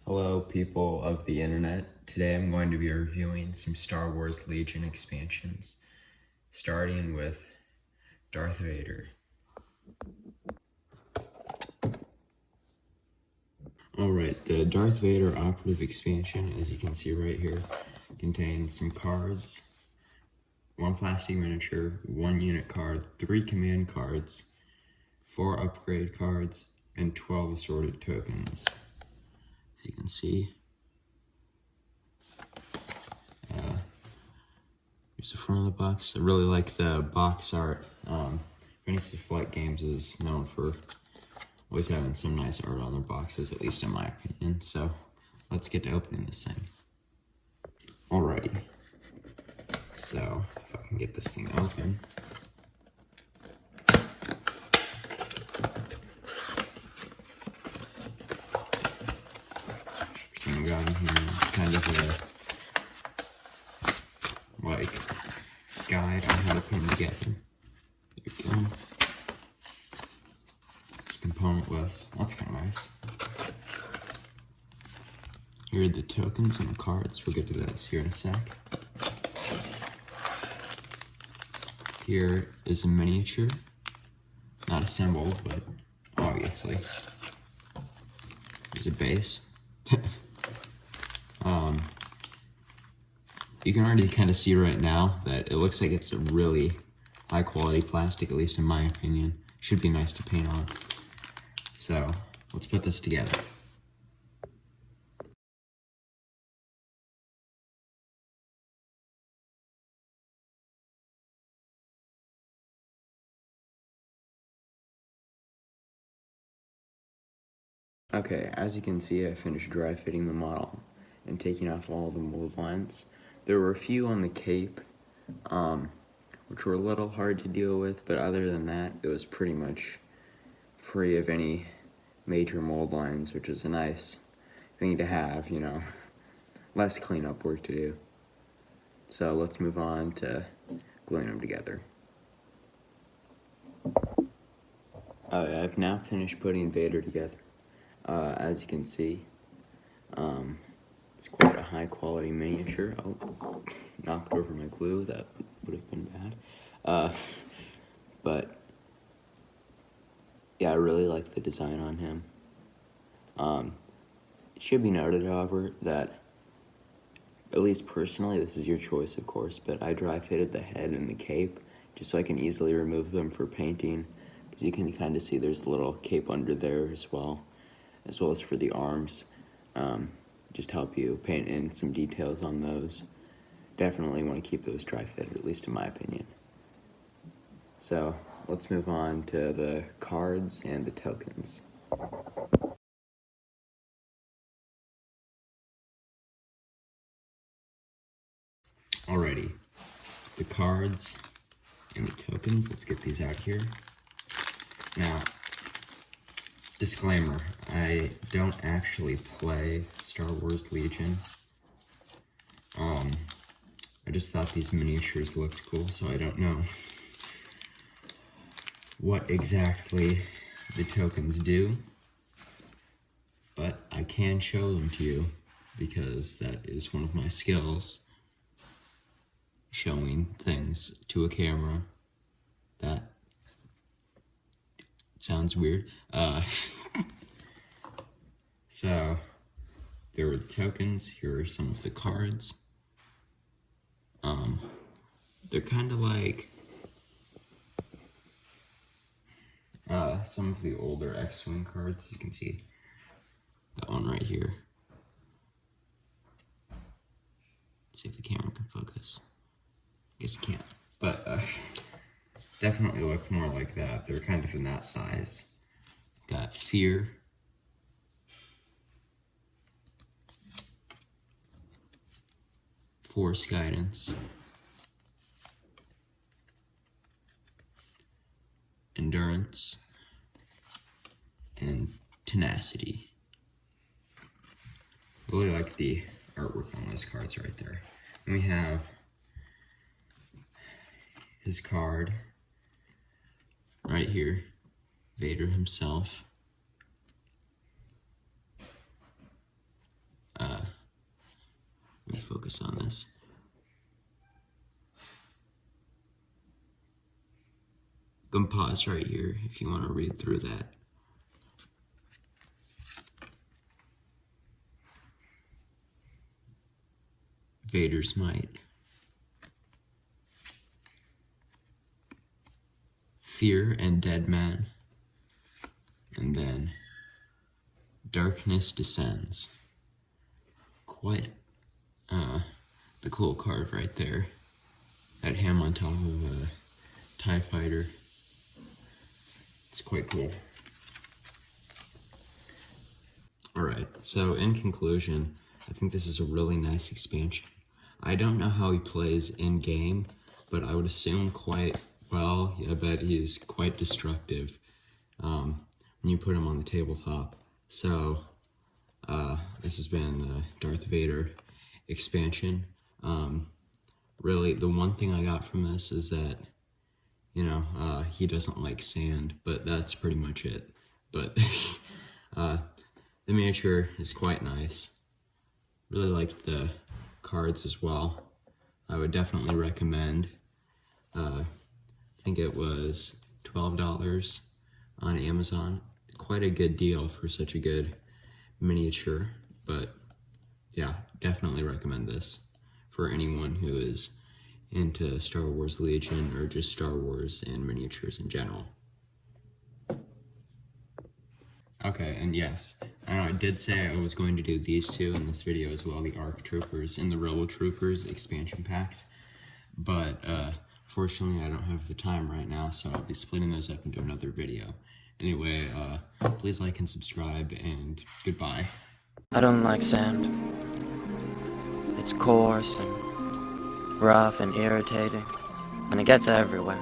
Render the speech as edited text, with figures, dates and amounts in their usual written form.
Hello, people of the internet. Today I'm going to be reviewing some Star Wars Legion expansions, starting with Darth Vader. Alright, the Darth Vader Operative expansion, as you can see right here, contains some cards, one plastic miniature, one unit card, 3 command cards, 4 upgrade cards, and 12 assorted tokens. As you can see, here's the front of the box. I really like the box art. Fantasy Flight Games is known for always having some nice art on their boxes, at least in my opinion. So let's get to opening this thing. Alrighty. So if I can get this thing open. Thing we got in here is kind of a guide on how to put them together. There you go. It's component list. That's kind of nice. Here are the tokens and the cards. We'll get to this here in a sec. Here is a miniature. Not assembled, but obviously. There's a base. You can already kind of see right now that it looks like it's a really high quality plastic, at least in my opinion. Should be nice to paint on. So let's put this together. Okay, as you can see, I finished dry fitting the model and taking off all the mold lines. There were a few on the cape, which were a little hard to deal with, but other than that, it was pretty much free of any major mold lines, which is a nice thing to have, you know, less cleanup work to do. So let's move on to gluing them together. I've now finished putting Vader together. As you can see, it's quite a high quality miniature. Oh, knocked over my glue, that would have been bad. But yeah, I really like the design on him. It should be noted, however, that at least personally, this is your choice of course, but I dry fitted the head and the cape just so I can easily remove them for painting, because you can kind of see there's a little cape under there as well as for the arms. Just help you paint in some details on those. Definitely want to keep those dry fitted, at least in my opinion. So let's move on to the cards and the tokens. Alrighty, the cards and the tokens, let's get these out here. Now, disclaimer, I don't actually play Star Wars Legion. I just thought these miniatures looked cool, so I don't know what exactly the tokens do, but I can show them to you because that is one of my skills, showing things to a camera. That sounds weird. So there were the tokens. Here are some of the cards. They're kind of like some of the older X-Wing cards. You can see that one right here. Let's see if the camera can focus. I guess it can't, but definitely look more like that. They're kind of in that size. Got Fear. Force Guidance. Endurance. And Tenacity. Really like the artwork on those cards right there. And we have his card right here, Vader himself. focus on this. You can pause right here if you want to read through that. Vader's might. Fear and dead men. And then darkness descends. Quite the cool card right there. That ham on top of a TIE fighter. It's quite cool. Alright, so in conclusion, I think this is a really nice expansion. I don't know how he plays in-game, but I would assume quite well. I bet he is quite destructive when you put him on the tabletop. So, this has been the Darth Vader expansion. Really, the one thing I got from this is that, you know, he doesn't like sand, but that's pretty much it. But the miniature is quite nice. Really liked the cards as well. I would definitely recommend. I think it was $12 on Amazon. Quite a good deal for such a good miniature, but yeah, definitely recommend this for anyone who is into Star Wars Legion or just Star Wars and miniatures in general. Okay, and yes, I did say I was going to do these two in this video as well, the ARC Troopers and the Rebel Troopers expansion packs, but fortunately I don't have the time right now, so I'll be splitting those up into another video. Anyway, please like and subscribe, and goodbye. I don't like sand. It's coarse and rough and irritating, and it gets everywhere.